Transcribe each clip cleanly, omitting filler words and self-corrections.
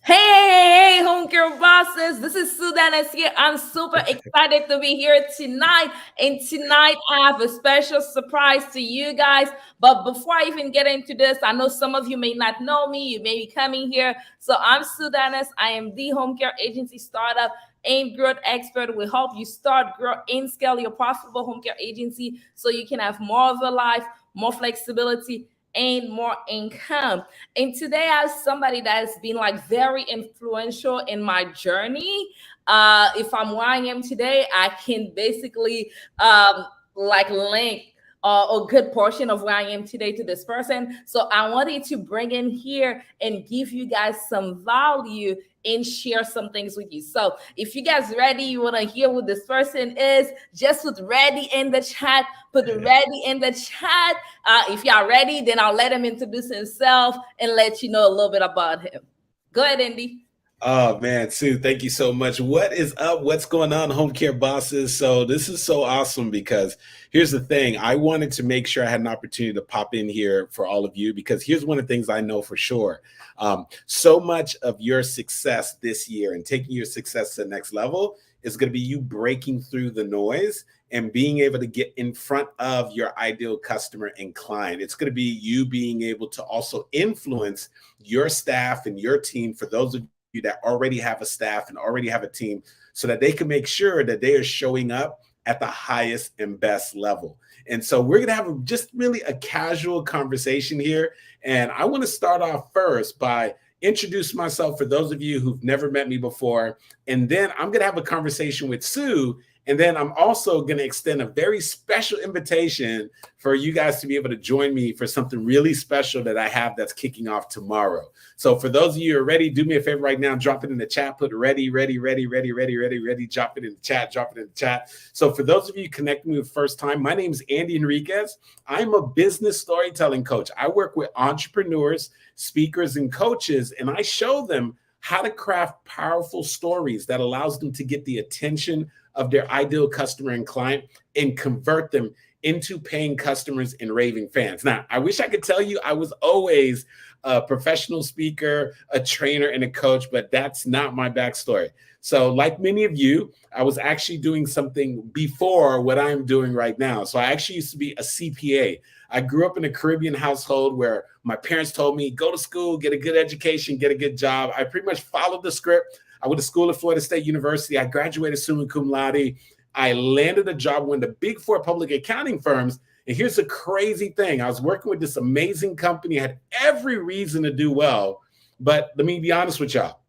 Hey, home care bosses. This is Sudanes here. I'm super excited to be here tonight. And tonight, I have a special surprise to you guys. But before I even get into this, I know some of you may not know me. You may be coming here. So I'm Sudanes. I am the home care agency startup and growth expert. We help you start, grow, and scale your profitable home care agency so you can have more of a life, more flexibility, and more income. And today I have somebody that has been like very influential in my journey. If I'm where I am today, I can basically like link a good portion of where I am today to this person. So I wanted to bring in here and give you guys some value and share some things with you. So if you guys ready, you want to hear who this person is, just put ready in the chat. Put ready in the chat. If y'all ready, then I'll let him introduce himself and let you know a little bit about him. Go ahead, Andy. Oh man, Sue, thank you so much. What is up? What's going on, home care bosses? So this is so awesome because here's the thing. I wanted to make sure I had an opportunity to pop in here for all of you because here's one of the things I know for sure. So much of your success this year and taking your success to the next level is going to be you breaking through the noise and being able to get in front of your ideal customer and client. It's going to be you being able to also influence your staff and your team, for those of you that already have a staff and already have a team, so that they can make sure that they are showing up at the highest and best level. And so we're going to have just really a casual conversation here. And I want to start off first by introduce myself for those of you who've never met me before. And then I'm going to have a conversation with Sue. And then I'm also going to extend a very special invitation for you guys to be able to join me for something really special that I have that's kicking off tomorrow. So for those of you who are ready, do me a favor right now, drop it in the chat, put ready, ready, ready, ready, ready, ready, ready, drop it in the chat, drop it in the chat. So for those of you connecting me the first time, my name is Andy Enriquez. I'm a business storytelling coach. I work with entrepreneurs, speakers, and coaches, and I show them how to craft powerful stories that allows them to get the attention of their ideal customer and client and convert them into paying customers and raving fans. Now, I wish I could tell you I was always a professional speaker, a trainer, and a coach, but that's not my backstory. So like many of you, I was actually doing something before what I'm doing right now. So I actually used to be a CPA. I grew up in a Caribbean household where my parents told me, go to school, get a good education, get a good job. I pretty much followed the script. I went to school at Florida State University. I graduated summa cum laude. I landed a job with one of the big four public accounting firms. And here's the crazy thing. I was working with this amazing company. I had every reason to do well. But let me be honest with y'all.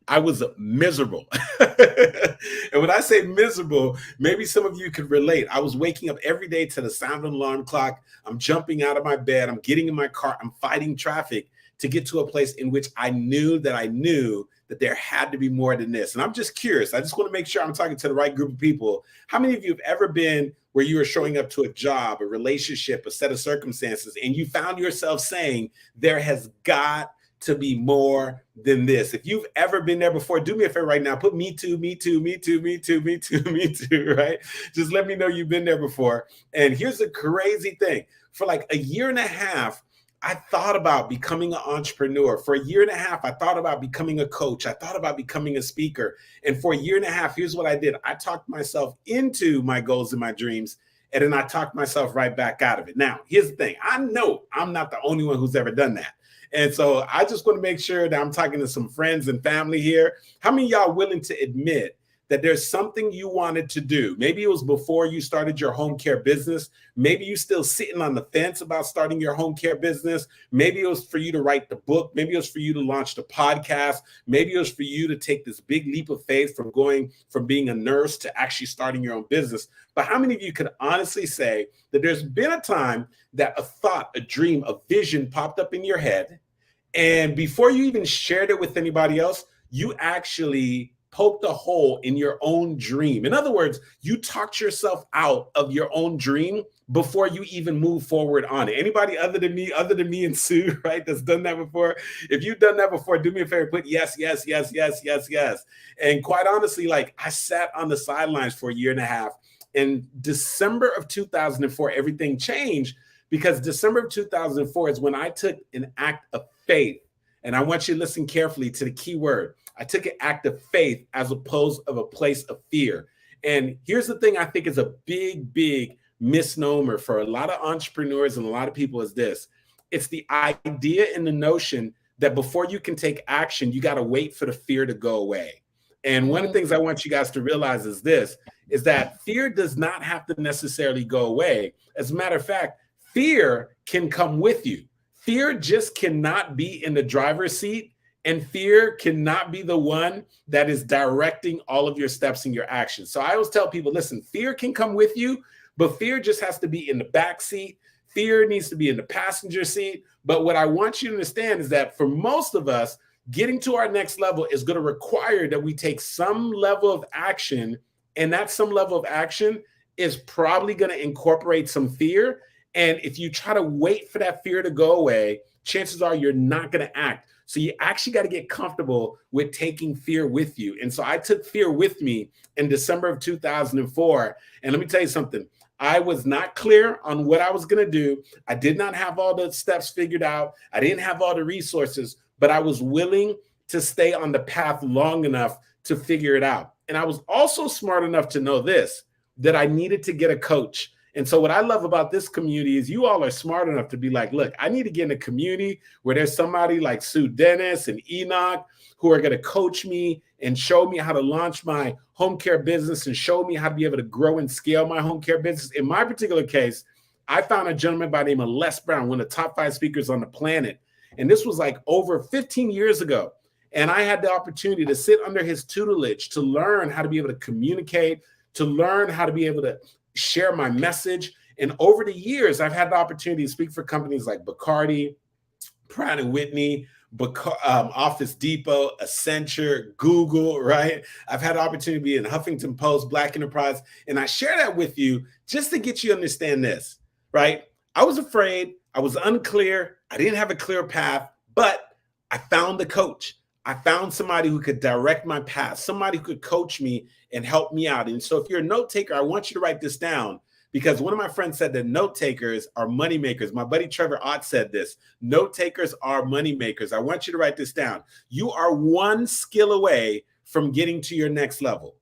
I was miserable. And when I say miserable, maybe some of you could relate. I was waking up every day to the sound of an alarm clock. I'm jumping out of my bed. I'm getting in my car. I'm fighting traffic to get to a place in which I knew that there had to be more than this. And I'm just curious. I just want to make sure I'm talking to the right group of people. How many of you have ever been where you were showing up to a job, a relationship, a set of circumstances, and you found yourself saying, there has got to be more than this? If you've ever been there before, do me a favor right now. Put me too, me too, me too, me too, me too, me too, right? Just let me know you've been there before. And here's the crazy thing. For like a year and a half, I thought about becoming an entrepreneur. For a year and a half, I thought about becoming a coach. I thought about becoming a speaker. And for a year and a half, here's what I did. I talked myself into my goals and my dreams, and then I talked myself right back out of it. Now, here's the thing. I know I'm not the only one who's ever done that. And so I just want to make sure that I'm talking to some friends and family here. How many of y'all willing to admit that there's something you wanted to do? Maybe it was before you started your home care business. Maybe you're still sitting on the fence about starting your home care business. Maybe it was for you to write the book. Maybe it was for you to launch the podcast. Maybe it was for you to take this big leap of faith from going from being a nurse to actually starting your own business. But how many of you could honestly say that there's been a time that a thought, a dream, a vision popped up in your head, and before you even shared it with anybody else, you actually poked a hole in your own dream? In other words, you talked yourself out of your own dream before you even move forward on it. Anybody other than me and Sue, right, that's done that before? If you've done that before, do me a favor, put yes, yes, yes, yes, yes, yes. And quite honestly, like, I sat on the sidelines for a year and a half. In December of 2004, everything changed, because December of 2004 is when I took an act of faith And I want you to listen carefully to the key word. I took an act of faith as opposed of a place of fear. And here's the thing I think is a big, big misnomer for a lot of entrepreneurs and a lot of people is this. It's the idea and the notion that before you can take action, you got to wait for the fear to go away. And one of the things I want you guys to realize is this, is that fear does not have to necessarily go away. As a matter of fact, fear can come with you. Fear just cannot be in the driver's seat, and fear cannot be the one that is directing all of your steps and your actions. So I always tell people, listen, fear can come with you, but fear just has to be in the back seat. Fear needs to be in the passenger seat. But what I want you to understand is that for most of us, getting to our next level is going to require that we take some level of action. And that some level of action is probably going to incorporate some fear. And if you try to wait for that fear to go away, chances are you're not going to act. So you actually got to get comfortable with taking fear with you. And so I took fear with me in December of 2004. And let me tell you something. I was not clear on what I was going to do. I did not have all the steps figured out. I didn't have all the resources, but I was willing to stay on the path long enough to figure it out. And I was also smart enough to know this, that I needed to get a coach. And so what I love about this community is you all are smart enough to be like, look, I need to get in a community where there's somebody like Sue Dennis and Enoch who are going to coach me and show me how to launch my home care business and show me how to be able to grow and scale my home care business. In my particular case, I found a gentleman by the name of Les Brown, one of the top 5 speakers on the planet. And this was like over 15 years ago. And I had the opportunity to sit under his tutelage to learn how to be able to communicate, to learn how to be able to share my message. And over the years, I've had the opportunity to speak for companies like Bacardi, Pratt & Whitney, Office Depot, Accenture, Google, right? I've had the opportunity to be in Huffington Post, Black Enterprise. And I share that with you just to get you to understand this, right? I was afraid. I was unclear. I didn't have a clear path, but I found the coach. I found somebody who could direct my path, somebody who could coach me and help me out. And so if you're a note taker, I want you to write this down because one of my friends said that note takers are money makers. My buddy Trevor Ott said this, note takers are money makers. I want you to write this down. You are one skill away from getting to your next level.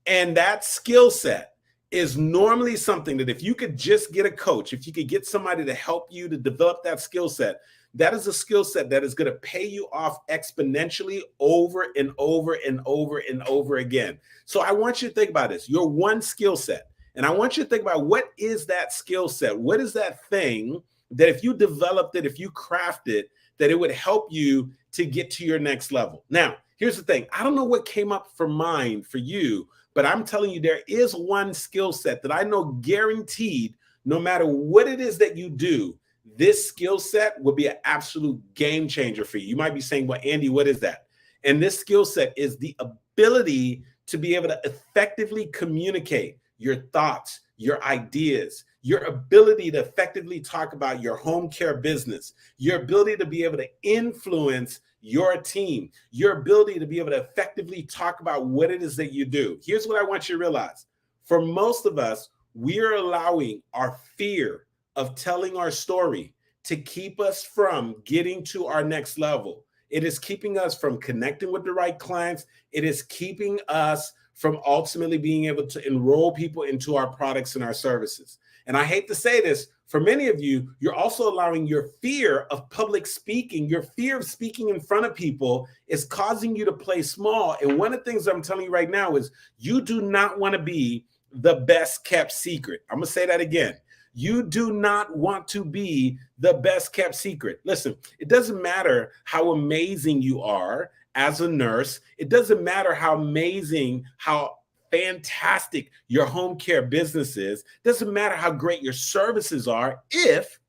And that skill set is normally something that if you could just get a coach, if you could get somebody to help you to develop that skill set, that is a skill set that is going to pay you off exponentially over and over and over and over again. So I want you to think about this. Your one skill set. And I want you to think about what is that skill set? What is that thing that if you developed it, if you craft it, that it would help you to get to your next level? Now, here's the thing. I don't know what came up for mine for you, but I'm telling you, there is one skill set that I know guaranteed, no matter what it is that you do, this skill set will be an absolute game changer for you. You might be saying, well, Andy, what is that? And this skill set is the ability to be able to effectively communicate your thoughts, your ideas, your ability to effectively talk about your home care business, your ability to be able to influence your team, your ability to be able to effectively talk about what it is that you do. Here's what I want you to realize. For most of us, we are allowing our fear of telling our story to keep us from getting to our next level. It is keeping us from connecting with the right clients. It is keeping us from ultimately being able to enroll people into our products and our services. And I hate to say this, for many of you, you're also allowing your fear of public speaking, your fear of speaking in front of people is causing you to play small. And one of the things I'm telling you right now is you do not want to be the best kept secret. I'm going to say that again. You do not want to be the best kept secret. Listen, it doesn't matter how amazing you are as a nurse. It doesn't matter how amazing, how fantastic your home care business is. It doesn't matter how great your services are if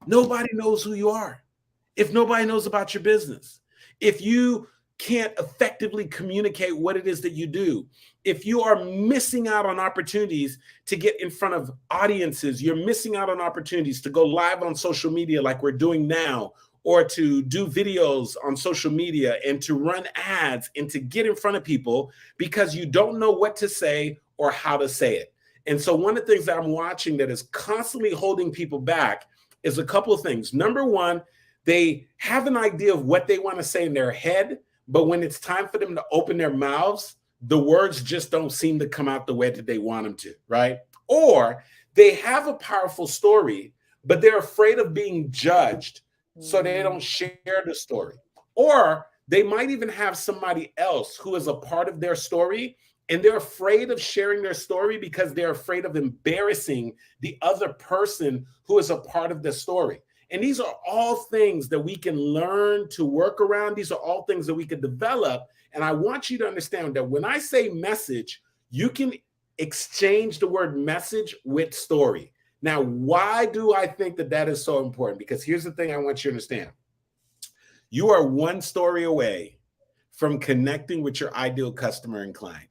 nobody knows who you are, if nobody knows about your business, if you can't effectively communicate what it is that you do, if you are missing out on opportunities to get in front of audiences, you're missing out on opportunities to go live on social media like we're doing now, or to do videos on social media and to run ads and to get in front of people because you don't know what to say or how to say it. And so one of the things that I'm watching that is constantly holding people back is a couple of things. Number one, They have an idea of what they want to say in their head, but when it's time for them to open their mouths, the words just don't seem to come out the way that they want them to, right? Or they have a powerful story, but they're afraid of being judged, so they don't share the story. Or they might even have somebody else who is a part of their story, and they're afraid of sharing their story because they're afraid of embarrassing the other person who is a part of the story. And these are all things that we can learn to work around. These are all things that we can develop. And I want you to understand that when I say message, you can exchange the word message with story. Now, why do I think that that is so important? Because here's the thing I want you to understand. You are one story away from connecting with your ideal customer and client.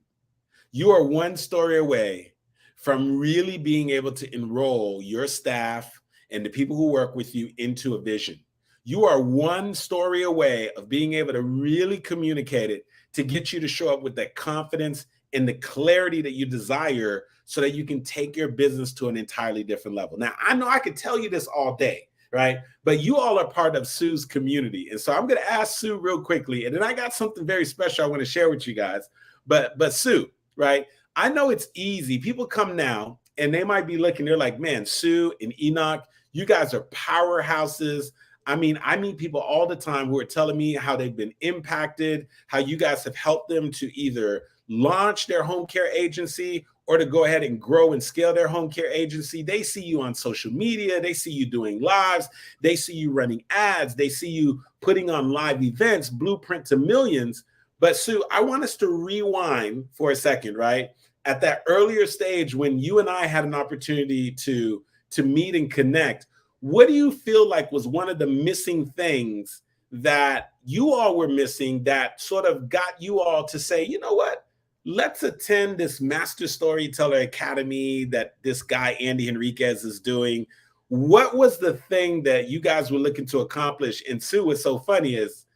You are one story away from really being able to enroll your staff and the people who work with you into a vision. You are one story away of being able to really communicate it to get you to show up with that confidence and the clarity that you desire so that you can take your business to an entirely different level. Now, I know I could tell you this all day, right? But you all are part of Sue's community. And so I'm going to ask Sue real quickly. And then I got something very special I want to share with you guys. But Sue, right? I know it's easy. People come now and they might be looking, they're like, man, Sue and Enoch, you guys are powerhouses. I mean, I meet people all the time who are telling me how they've been impacted, how you guys have helped them to either launch their home care agency or to go ahead and grow and scale their home care agency. They see you on social media. They see you doing lives. They see you running ads. They see you putting on live events, blueprint to millions. But Sue, I want us to rewind for a second, right? At that earlier stage when you and I had an opportunity to meet and connect, what do you feel like was one of the missing things that you all were missing that sort of got you all to say, you know what, let's attend this Master Storyteller Academy that this guy, Andy Henriquez, is doing? What was the thing that you guys were looking to accomplish? And Sue, what's so funny is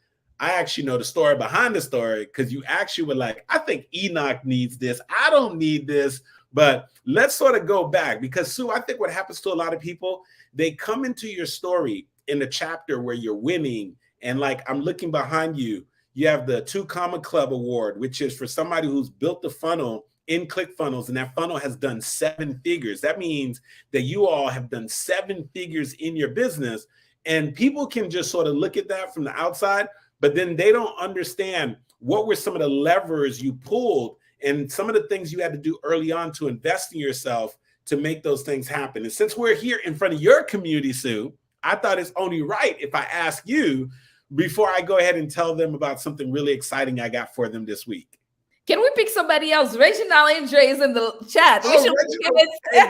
I actually know the story behind the story because you actually were like, I think Enoch needs this. I don't need this. But let's sort of go back because, Sue, I think what happens to a lot of people, they come into your story in the chapter where you're winning. And like, I'm looking behind you, you have the 2 Comma Club Award, which is for somebody who's built the funnel in ClickFunnels, and that funnel has done 7 figures. That means that you all have done 7 figures in your business. And people can just sort of look at that from the outside, but then they don't understand what were some of the levers you pulled and some of the things you had to do early on to invest in yourself to make those things happen. And since we're here in front of your community, Sue, I thought it's only right if I ask you before I go ahead and tell them about something really exciting I got for them this week. Can we pick somebody else? Reginald Andre is in the chat.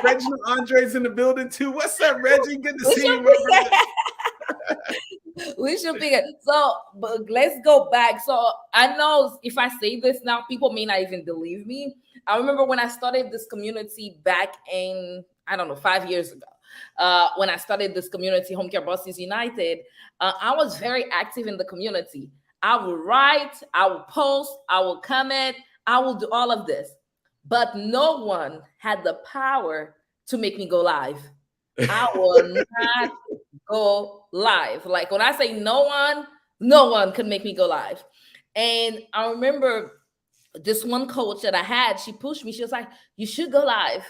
Reginald Andre's in the building too. What's up, Reggie? Good to see you. We should pick it. So, but let's go back. So I know if I say this now, people may not even believe me. I remember when I started this community back in, I don't know, 5 years ago. When I started this community, Home Care Bosses United, I was very active in the community. I will write, I will post, I will comment, I will do all of this. But no one had the power to make me go live. I will not go live. Like when I say no one could make me go live. And I remember this one coach that I had, she pushed me. She was like, you should go live.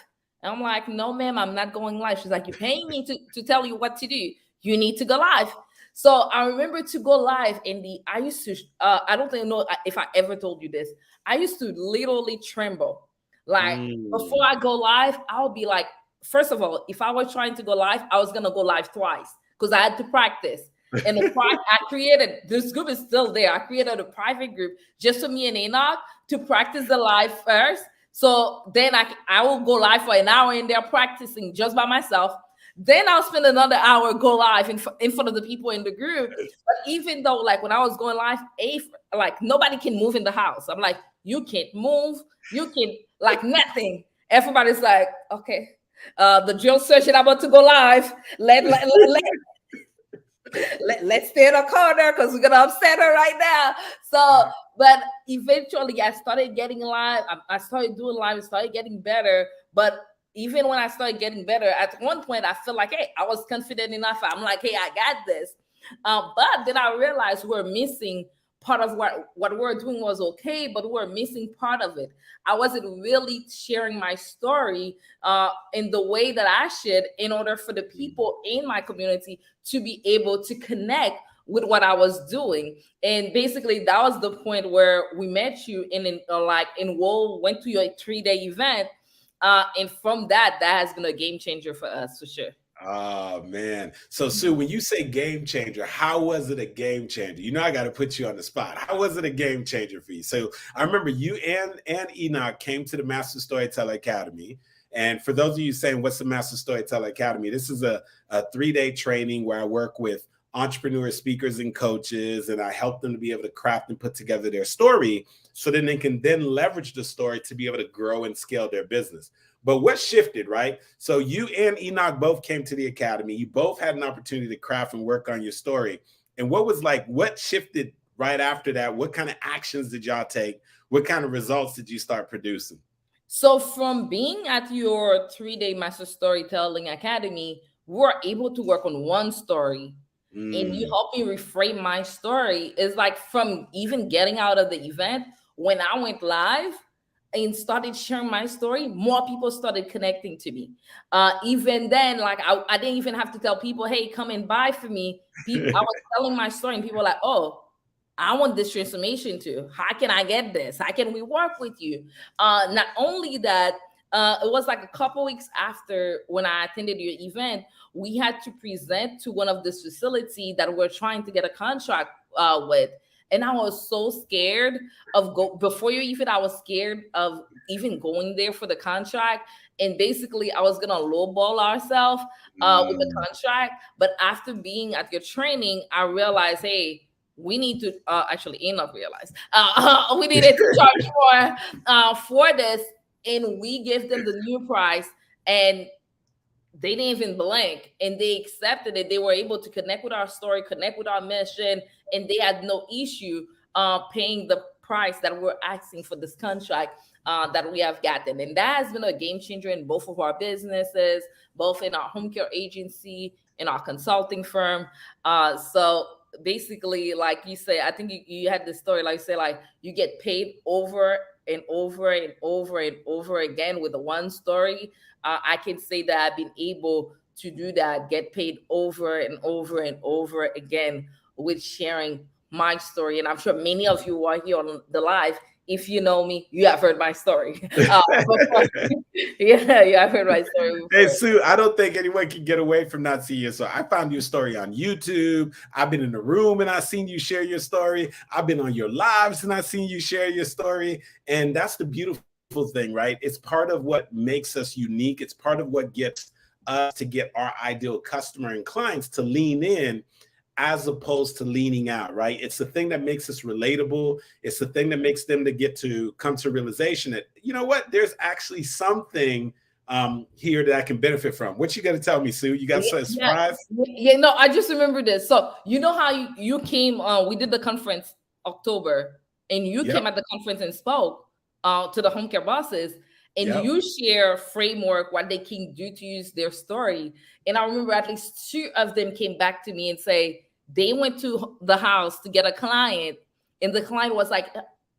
And I'm like, no, ma'am, I'm not going live. She's like, you're paying me to tell you what to do. You need to go live. So I remember to go live I used to, I don't know if I ever told you this. I used to literally tremble. Like before I go live, I'll be like, first of all, if I was trying to go live, I was going to go live twice because I had to practice. And I created, this group is still there. I created a private group just for me and Enoch to practice the live first. So then I will go live for an hour in there practicing just by myself. Then I'll spend another hour go live in front of the people in the group. But even though, like when I was going live, like nobody can move in the house. I'm like, you can't move. You can like nothing. Everybody's like, okay, the drill session about to go live. Let's stay in a corner because we're gonna upset her right now. So, but eventually I started getting live. I started doing live. It started getting better. But even when I started getting better, at one point I feel like, hey, I was confident enough. I'm like, hey, I got this. But then I realized we're missing part of what we're doing was okay, but we're missing part of it. I wasn't really sharing my story in the way that I should in order for the people in my community to be able to connect with what I was doing. And basically that was the point where we met you in like enroll, went to your 3-day event. And from that has been a game changer for us for sure. Oh man. So Sue, when you say game changer, how was it a game changer? You know, I got to put you on the spot. How was it a game changer for you? So I remember you and Enoch came to the Master Storyteller Academy. And for those of you saying, what's the Master Storyteller Academy? This is a 3-day training where I work with entrepreneurs, speakers, and coaches, and I help them to be able to craft and put together their story so then they can then leverage the story to be able to grow and scale their business. But what shifted, right? So you and Enoch both came to the academy. You both had an opportunity to craft and work on your story. And what shifted right after that? What kind of actions did y'all take? What kind of results did you start producing? So from being at your 3-day Master Storytelling Academy, we were able to work on one story. And you helped me reframe my story. It's like from even getting out of the event, when I went live and started sharing my story, more people started connecting to me. Even then, like I didn't even have to tell people, hey, come and buy for me. I was telling my story and people were like, oh, I want this transformation too. How can I get this? How can we work with you? Not only that, it was like a couple weeks after when I attended your event, we had to present to one of this facility that we're trying to get a contract with. And I was so scared of before you even, I was scared of even going there for the contract. And basically I was gonna lowball ourselves with the contract. But after being at your training, I realized, hey, we need to actually Enoch realized we needed to charge more for this. And we gave them the new price and they didn't even blink and they accepted it. They were able to connect with our story, connect with our mission, and they had no issue paying the price that we're asking for this contract that we have gotten. And that has been a game changer in both of our businesses, both in our home care agency, in our consulting firm. So basically, like you say, I think you had this story, like you say, like you get paid over and over and over and over again with the one story. I can say that I've been able to do that, get paid over and over and over again with sharing my story. And I'm sure many of you are here on the live. If you know me, you have heard my story. Yeah, you have heard my story before. Hey, Sue, I don't think anyone can get away from not seeing you. So I found your story on YouTube. I've been in the room and I've seen you share your story. I've been on your lives and I've seen you share your story. And that's the beautiful thing, right? It's part of what makes us unique. It's part of what gets us to get our ideal customer and clients to lean in as opposed to leaning out, right? It's the thing that makes us relatable. It's the thing that makes them to get to come to realization that, you know what, there's actually something here that I can benefit from. What you got to tell me, Sue? You got a surprise? Yeah, no, I just remember this. So you know how you came, we did the conference October, and you came at the conference and spoke to the home care bosses, and you share framework, what they can do to use their story. And I remember at least 2 of them came back to me and say they went to the house to get a client, and the client was like,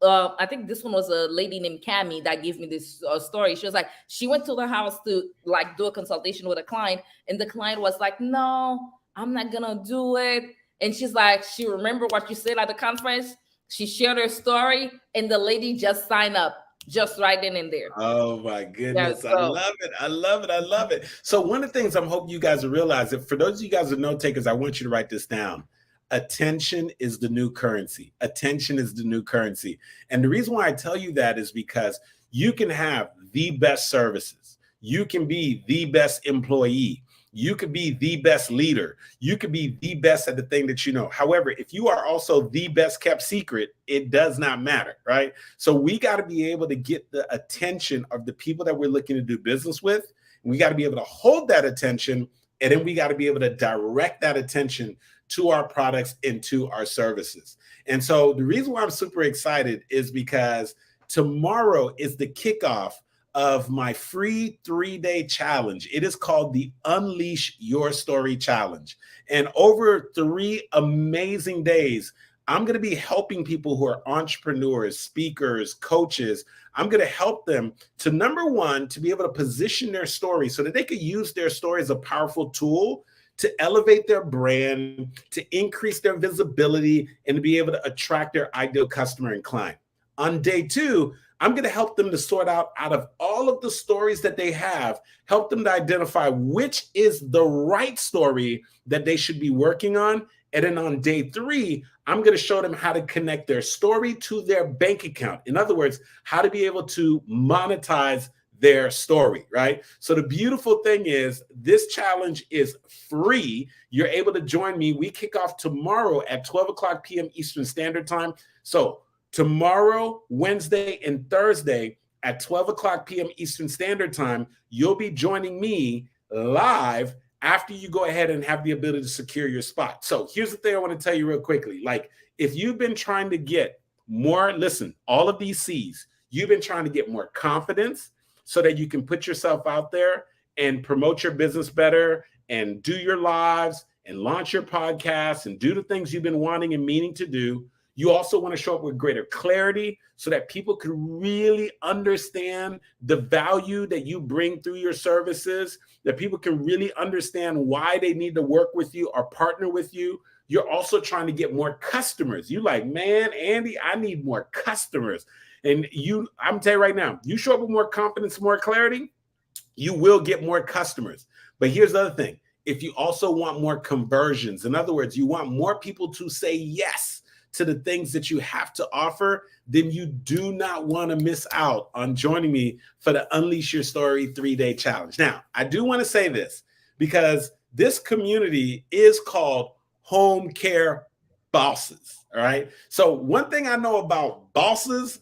I think this one was a lady named Cami that gave me this story. She was like, she went to the house to like do a consultation with a client, and the client was like, no, I'm not gonna do it. And she's like, she remembered what you said at the conference. She shared her story, and the lady just signed up. Just right then and there. Oh my goodness. Yeah, so. I love it. I love it. I love it. So one of the things I'm hoping you guys will realize, that for those of you guys who are note takers, I want you to write this down. Attention is the new currency. Attention is the new currency. And the reason why I tell you that is because you can have the best services. You can be the best employee. You could be the best leader. You could be the best at the thing that you know. However, if you are also the best kept secret, it does not matter, right? So we got to be able to get the attention of the people that we're looking to do business with. We got to be able to hold that attention, and then we got to be able to direct that attention to our products and to our services. And so the reason why I'm super excited is because tomorrow is the kickoff of my free 3-day challenge. It is called the Unleash Your Story Challenge. And over 3 amazing days, I'm going to be helping people who are entrepreneurs, speakers, coaches. I'm going to help them to, number one, to be able to position their story so that they could use their story as a powerful tool to elevate their brand, to increase their visibility, and to be able to attract their ideal customer and client. On day 2, I'm going to help them to sort out of all of the stories that they have, help them to identify which is the right story that they should be working on. And then on day 3, I'm going to show them how to connect their story to their bank account. In other words, how to be able to monetize their story, right? So the beautiful thing is this challenge is free. You're able to join me. We kick off tomorrow at 12 o'clock p.m. Eastern Standard Time. So tomorrow, Wednesday, and Thursday at 12 o'clock p.m. Eastern Standard Time, you'll be joining me live after you go ahead and have the ability to secure your spot. So here's the thing I want to tell you real quickly. Like, if you've been trying to get more, listen, all of these C's, you've been trying to get more confidence so that you can put yourself out there and promote your business better and do your lives and launch your podcast and do the things you've been wanting and meaning to do. You also want to show up with greater clarity so that people can really understand the value that you bring through your services, that people can really understand why they need to work with you or partner with you. You're also trying to get more customers. You like, man, Andy, I need more customers. And I'm telling you right now, you show up with more confidence, more clarity, you will get more customers. But here's the other thing. If you also want more conversions, in other words, you want more people to say yes to the things that you have to offer, then you do not want to miss out on joining me for the Unleash Your Story 3-day challenge. Now, I do want to say this because this community is called Home Care Bosses. All right. So one thing I know about bosses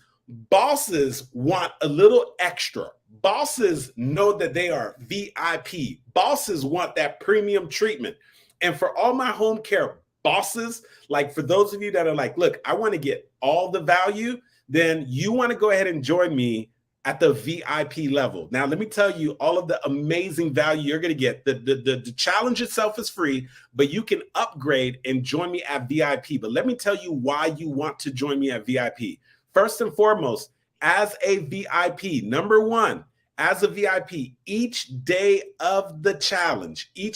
want a little extra. Bosses know that they are VIP. Bosses want that premium treatment. And for all my home care bosses, like for those of you that are like, look, I want to get all the value, then you want to go ahead and join me at the VIP level. Now, let me tell you all of the amazing value you're going to get. The challenge itself is free, but you can upgrade and join me at VIP. But let me tell you why you want to join me at VIP. First and foremost, as a VIP, number one, as a VIP, each day of the challenge, the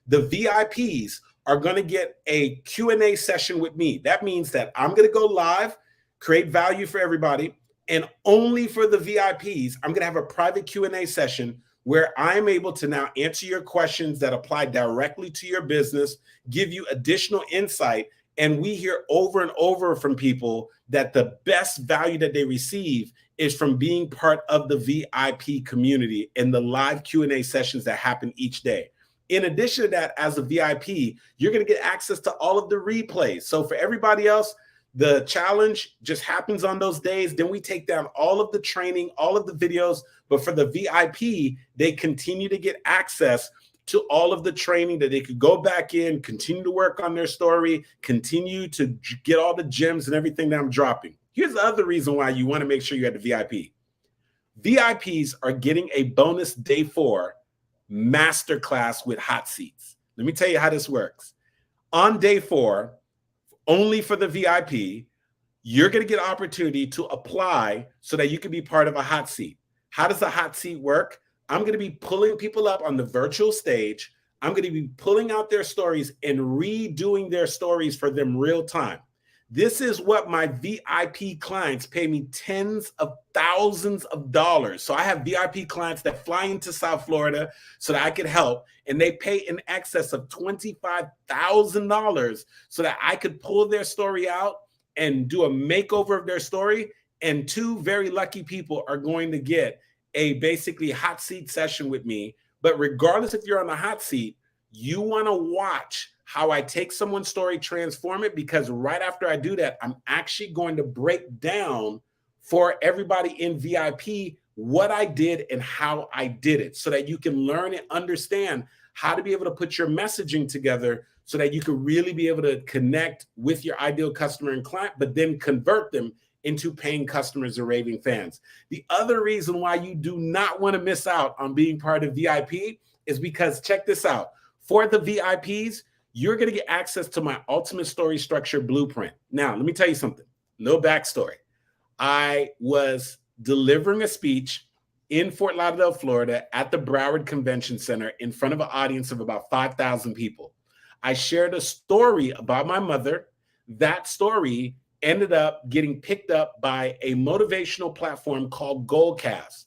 VIPs are going to get a Q&A session with me. That means that I'm going to go live, create value for everybody, and only for the VIPs, I'm going to have a private Q&A session where I'm able to now answer your questions that apply directly to your business, give you additional insight. And we hear over and over from people that the best value that they receive is from being part of the VIP community and the live Q&A sessions that happen each day. In addition to that, as a VIP, you're going to get access to all of the replays. So for everybody else, the challenge just happens on those days. Then we take down all of the training, all of the videos. But for the VIP, they continue to get access to all of the training that they could go back in, continue to work on their story, continue to get all the gems and everything that I'm dropping. Here's the other reason why you want to make sure you're at the VIP. VIPs are getting a bonus day 4 masterclass with hot seats. Let me tell you how this works. On day 4, only for the VIP, you're going to get an opportunity to apply so that you can be part of a hot seat. How does the hot seat work? I'm going to be pulling people up on the virtual stage. I'm going to be pulling out their stories and redoing their stories for them real time. This is what my VIP clients pay me tens of thousands of dollars. So I have VIP clients that fly into South Florida so that I could help, and they pay in excess of $25,000 so that I could pull their story out and do a makeover of their story. And 2 very lucky people are going to get a basically hot seat session with me. But regardless if you're on the hot seat, you want to watch how I take someone's story, transform it, because right after I do that, I'm actually going to break down for everybody in VIP what I did and how I did it so that you can learn and understand how to be able to put your messaging together so that you can really be able to connect with your ideal customer and client, but then convert them into paying customers or raving fans. The other reason why you do not want to miss out on being part of VIP is because, check this out, for the VIPs, you're going to get access to my ultimate story structure blueprint. Now, let me tell you something, little backstory. I was delivering a speech in Fort Lauderdale, Florida at the Broward Convention Center in front of an audience of about 5,000 people. I shared a story about my mother. That story ended up getting picked up by a motivational platform called Goalcast.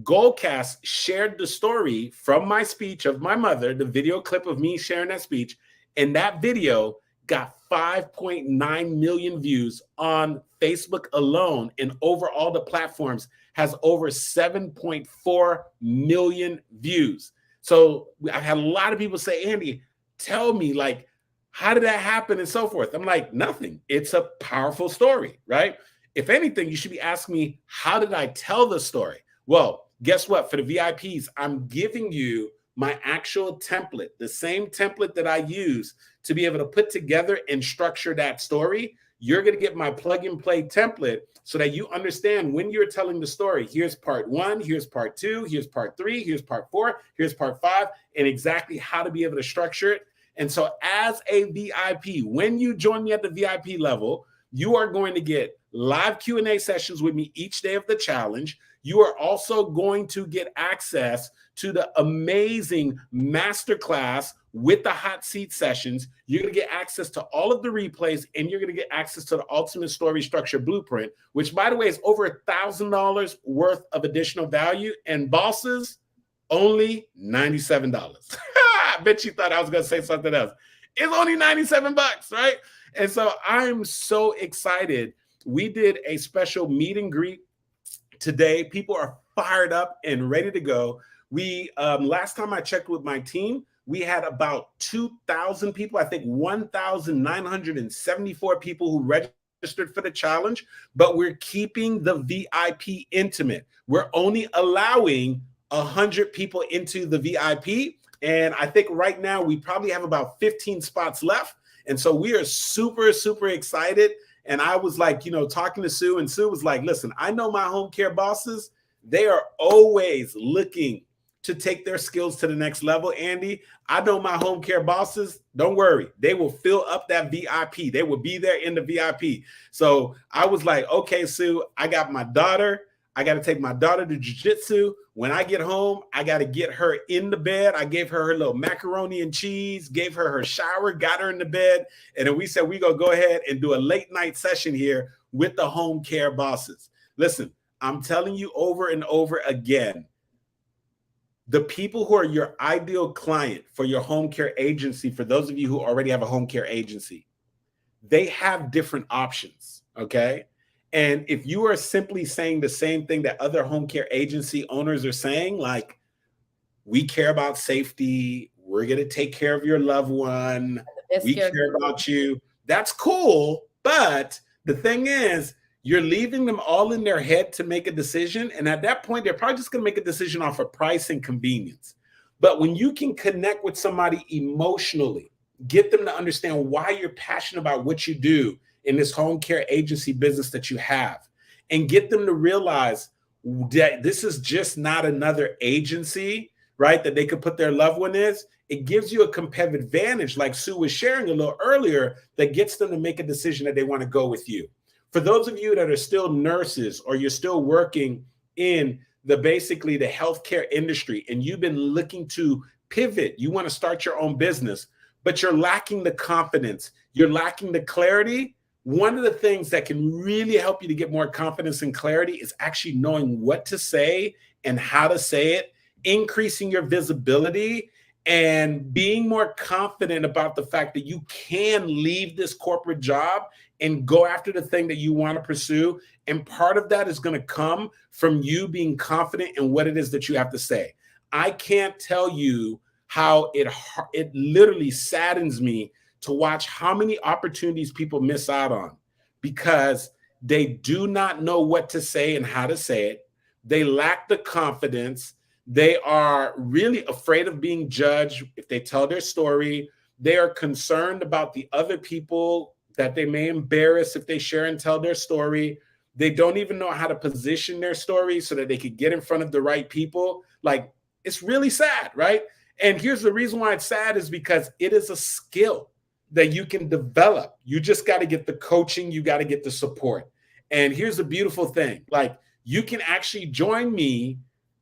Goalcast shared the story from my speech of my mother, the video clip of me sharing that speech, and that video got 5.9 million views on Facebook alone, and over all the platforms has over 7.4 million views. So I've had a lot of people say, Andy, tell me, like, how did that happen and so forth? I'm like, nothing. It's a powerful story, right? If anything, you should be asking me, how did I tell the story? Well, guess what? For the VIPs, I'm giving you my actual template, the same template that I use to be able to put together and structure that story. You're going to get my plug and play template so that you understand when you're telling the story. Here's part 1, here's part 2, here's part 3, here's part 4, here's part 5, and exactly how to be able to structure it. And so as a VIP, when you join me at the VIP level, you are going to get live Q&A sessions with me each day of the challenge. You are also going to get access to the amazing masterclass with the hot seat sessions. You're going to get access to all of the replays, and you're going to get access to the ultimate story structure blueprint, which, by the way, is over $1,000 worth of additional value. And bosses, only $97. I bet you thought I was going to say something else. It's only $97, right? And so I'm so excited. We did a special meet and greet today. People are fired up and ready to go. We last time I checked with my team, we had about 2,000 people. I think 1,974 people who registered for the challenge, but we're keeping the VIP intimate. We're only allowing 100 people into the VIP. And I think right now we probably have about 15 spots left. And so we are super, super excited. And I was like, talking to Sue, and Sue was like, listen, I know my home care bosses, they are always looking to take their skills to the next level. Andy, I know my home care bosses, don't worry, they will fill up that VIP. They will be there in the VIP. So I was like, okay, Sue, I got my daughter. I got to take my daughter to jiu-jitsu. When I get home, I got to get her in the bed. I gave her little macaroni and cheese, gave her shower, got her in the bed. And then we said, we're going to go ahead and do a late night session here with the home care bosses. Listen, I'm telling you over and over again, the people who are your ideal client for your home care agency, for those of you who already have a home care agency, they have different options, okay? And if you are simply saying the same thing that other home care agency owners are saying, like, we care about safety, we're going to take care of your loved one, we care about you, that's cool. But the thing is, you're leaving them all in their head to make a decision. And at that point, they're probably just going to make a decision off of price and convenience. But when you can connect with somebody emotionally, get them to understand why you're passionate about what you do in this home care agency business that you have, and get them to realize that this is just not another agency, right, that they could put their loved one in. It gives you a competitive advantage, like Sue was sharing a little earlier, that gets them to make a decision that they want to go with you. For those of you that are still nurses, or you're still working in basically the healthcare industry, and you've been looking to pivot, you want to start your own business, but you're lacking the confidence, you're lacking the clarity. One of the things that can really help you to get more confidence and clarity is actually knowing what to say and how to say it, increasing your visibility, and being more confident about the fact that you can leave this corporate job and go after the thing that you want to pursue. And part of that is going to come from you being confident in what it is that you have to say. I can't tell you how it literally saddens me to watch how many opportunities people miss out on because they do not know what to say and how to say it. They lack the confidence. They are really afraid of being judged if they tell their story. They are concerned about the other people that they may embarrass if they share and tell their story. They don't even know how to position their story so that they could get in front of the right people. Like, it's really sad, right? And here's the reason why it's sad is because it is a skill that you can develop. You just got to get the coaching. You got to get the support. And here's the beautiful thing. Like, you can actually join me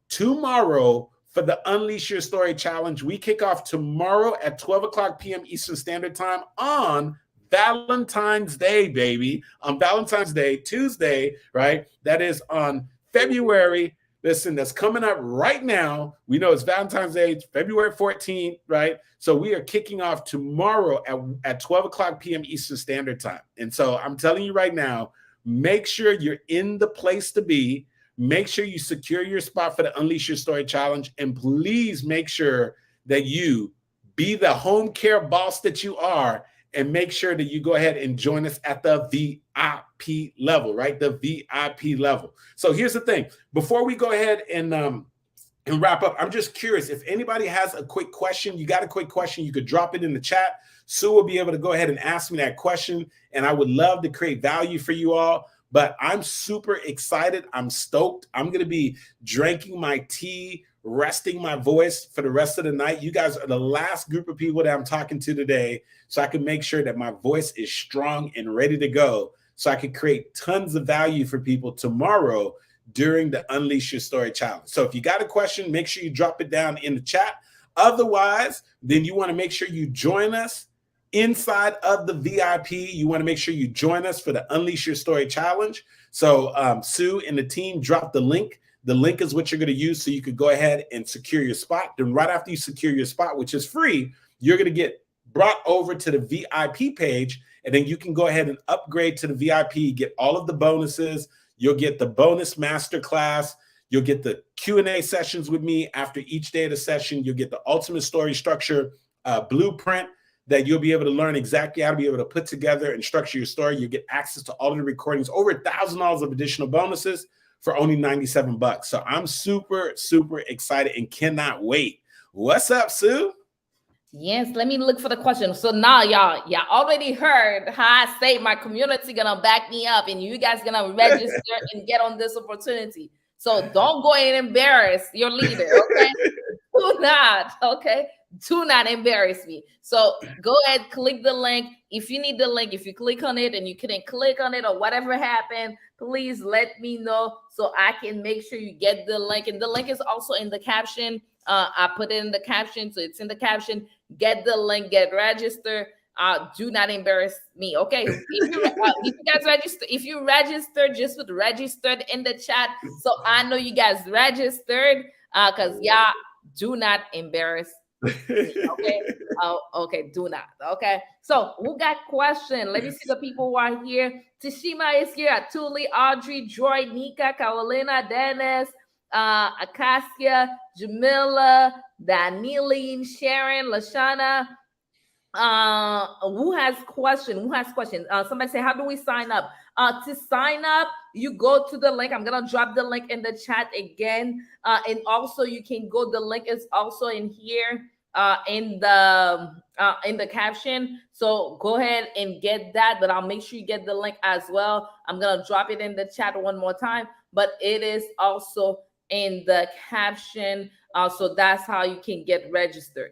tomorrow for the Unleash Your Story Challenge. We kick off tomorrow at 12 o'clock p.m. Eastern Standard Time on Valentine's Day, baby. On Valentine's Day, Tuesday, right? That is on February. Listen, that's coming up right now. We know it's Valentine's Day, it's February 14th, right? So we are kicking off tomorrow at 12 o'clock p.m. Eastern Standard Time. And so I'm telling you right now, make sure you're in the place to be. Make sure you secure your spot for the Unleash Your Story Challenge. And please make sure that you be the home care boss that you are, and make sure that you go ahead and join us at the VIP level, right? The VIP level. So here's the thing. Before we go ahead and wrap up, I'm just curious if anybody has a quick question. You got a quick question, you could drop it in the chat. Sue will be able to go ahead and ask me that question, and I would love to create value for you all. But I'm super excited. I'm stoked. I'm going to be drinking my tea, resting my voice for the rest of the night. You guys are the last group of people that I'm talking to today, so I can make sure that my voice is strong and ready to go, so I can create tons of value for people tomorrow during the Unleash Your Story Challenge. So if you got a question, make sure you drop it down in the chat. Otherwise, then you want to make sure you join us inside of the VIP. You want to make sure you join us for the Unleash Your Story Challenge. So Sue and the team dropped the link. The link is what you're going to use so you could go ahead and secure your spot. Then right after you secure your spot, which is free, you're going to get brought over to the VIP page, and then you can go ahead and upgrade to the VIP, get all of the bonuses. You'll get the bonus masterclass. You'll get the Q&A sessions with me after each day of the session. You'll get the ultimate story structure blueprint that you'll be able to learn exactly how to be able to put together and structure your story. You get access to all of the recordings, over $1,000 of additional bonuses for only $97. So I'm super, super excited and cannot wait. What's up, Sue? Yes, let me look for the question. So now y'all already heard how I say my community gonna back me up, and you guys gonna register and get on this opportunity. So don't go and embarrass your leader, okay? Do not, okay? Do not embarrass me. So go ahead, click the link. If you need the link, if you click on it and you couldn't click on it or whatever happened, please let me know so I can make sure you get the link. And the link is also in the caption. I put it in the caption, so it's in the caption. Get the link, get registered. Do not embarrass me, okay? If you guys register, if you registered, just put registered in the chat so I know you guys registered. Because y'all do not embarrass me, okay? Okay, do not. Okay, so who got question? Let me see the people who are here. Tashima is here. Atuli, Audrey, Joy, Nika, Carolina, Dennis, Acacia, Jamila, Daniline, Sharon, Lashana. Who has question? Somebody say, how do we sign up? To sign up, you go to the link. I'm gonna drop the link in the chat again. And also you can go, the link is also in here in the caption. So go ahead and get that, but I'll make sure you get the link as well. I'm gonna drop it in the chat one more time, but it is also in the caption. So that's how you can get registered.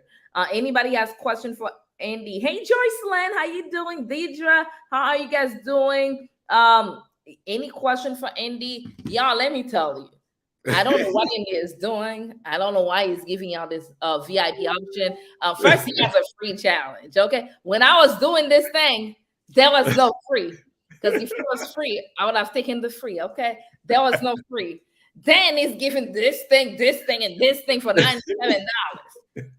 Anybody has question for Andy? Hey, Joycelyn, how you doing? Deidre, how are you guys doing? Any question for Andy? Y'all, let me tell you, I don't know what Andy is doing. I don't know why he's giving y'all this VIP option. First, he has a free challenge. Okay, when I was doing this thing, there was no free, because if it was free, I would have taken the free. Okay, there was no free. Then he's giving this thing, and this thing for $97.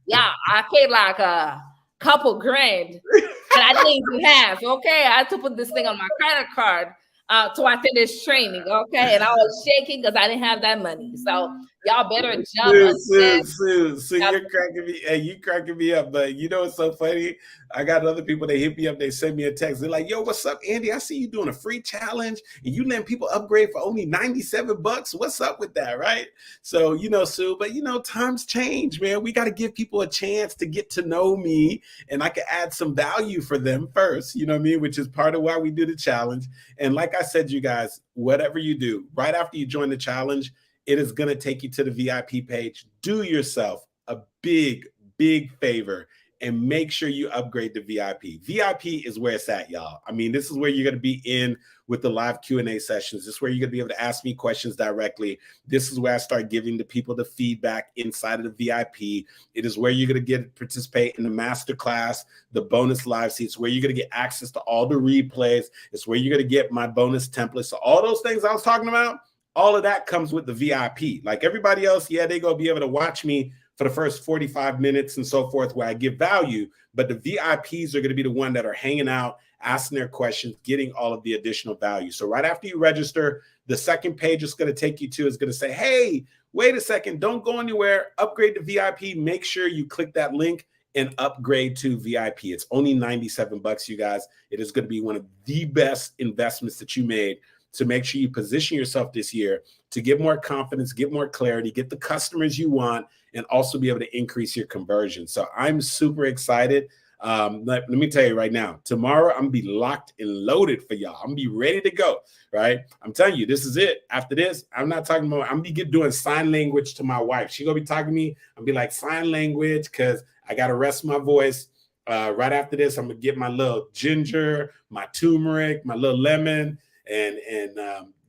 Yeah, I paid like a couple grand, and I didn't even have. Okay, I had to put this thing on my credit card to attend this training. Okay, and I was shaking because I didn't have that money. So Y'all better jump on this. Sue, you're cracking me. Hey, you cracking me up. But you know what's so funny? I got other people, they hit me up, they send me a text. They're like, yo, what's up, Andy? I see you doing a free challenge and you letting people upgrade for only $97. What's up with that, right? So, you know, Sue, but you know, times change, man. We got to give people a chance to get to know me and I can add some value for them first, you know what I mean? Which is part of why we do the challenge. And like I said, you guys, whatever you do, right after you join the challenge, it is going to take you to the VIP page. Do yourself a big, big favor and make sure you upgrade to VIP. VIP is where it's at, y'all. I mean, this is where you're going to be in with the live Q&A sessions. This is where you're going to be able to ask me questions directly. This is where I start giving the people the feedback inside of the VIP. It is where you're going to participate in the masterclass, the bonus live seats, where you're going to get access to all the replays. It's where you're going to get my bonus templates. So all those things I was talking about, all of that comes with the VIP. Like everybody else, yeah, they're going to be able to watch me for the first 45 minutes and so forth where I give value. But the VIPs are going to be the one that are hanging out, asking their questions, getting all of the additional value. So right after you register, the second page it's going to take you to is going to say, hey, wait a second, don't go anywhere, upgrade to VIP. Make sure you click that link and upgrade to VIP. It's only $97, you guys. It is going to be one of the best investments that you made to make sure you position yourself this year to get more confidence, get more clarity, get the customers you want, and also be able to increase your conversion. So I'm super excited. Let me tell you right now, tomorrow I'm gonna be locked and loaded for y'all. I'm gonna be ready to go, right? I'm telling you, this is it. After this, I'm not talking about, I'm gonna be doing sign language to my wife. She gonna be talking to me. I'm gonna be like sign language because I gotta rest my voice. Right after this, I'm gonna get my little ginger, my turmeric, my little lemon, and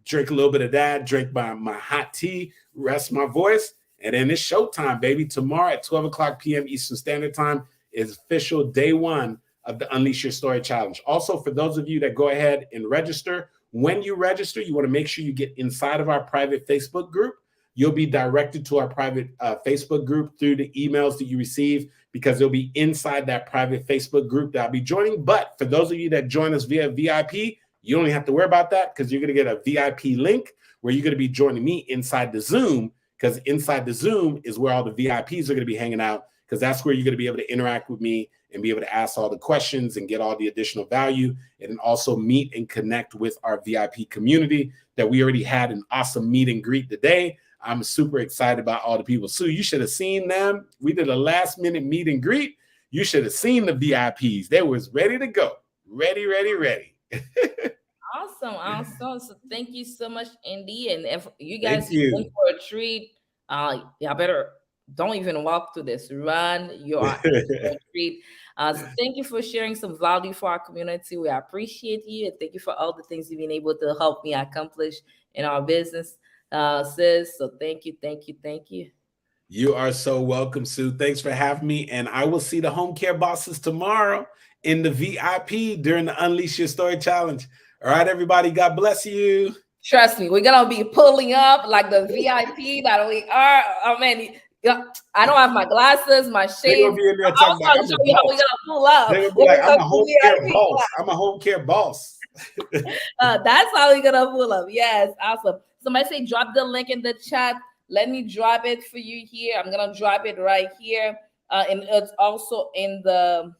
drink a little bit of that, drink my hot tea, rest my voice, and then it's showtime, baby. Tomorrow at 12 o'clock p.m. Eastern Standard Time is official day one of the Unleash Your Story Challenge. Also, for those of you that go ahead and register, when you register, you want to make sure you get inside of our private Facebook group. You'll be directed to our private Facebook group through the emails that you receive because they'll be inside that private Facebook group that I'll be joining. But for those of you that join us via VIP, you don't even have to worry about that because you're going to get a VIP link where you're going to be joining me inside the Zoom, because inside the Zoom is where all the VIPs are going to be hanging out, because that's where you're going to be able to interact with me and be able to ask all the questions and get all the additional value, and also meet and connect with our VIP community that we already had an awesome meet and greet today. I'm super excited about all the people. Sue, you should have seen them. We did a last minute meet and greet. You should have seen the VIPs. They was ready to go. Ready. Awesome. So thank you so much, Andy. And if you guys in for a treat, y'all better don't even walk through this. Run. You are in for a treat. So thank you for sharing some value for our community. We appreciate you, and thank you for all the things you've been able to help me accomplish in our business, sis. So thank you. You are so welcome, Sue. Thanks for having me. And I will see the home care bosses tomorrow in the VIP during the Unleash Your Story Challenge. All right, everybody. God bless you. Trust me, we're going to be pulling up like the VIP that we are. Oh, man. I don't have my glasses, my shades. I'm talking about, show you how we're going to pull up. They're gonna be like, I'm a home care boss. I'm a home care boss. That's how we're going to pull up. Yes, awesome. Somebody say drop the link in the chat. Let me drop it for you here. I'm going to drop it right here. And it's also in the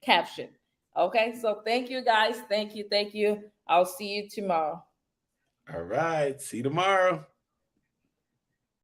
caption. Okay, so thank you, guys. Thank you. I'll see you tomorrow. All right. See you tomorrow.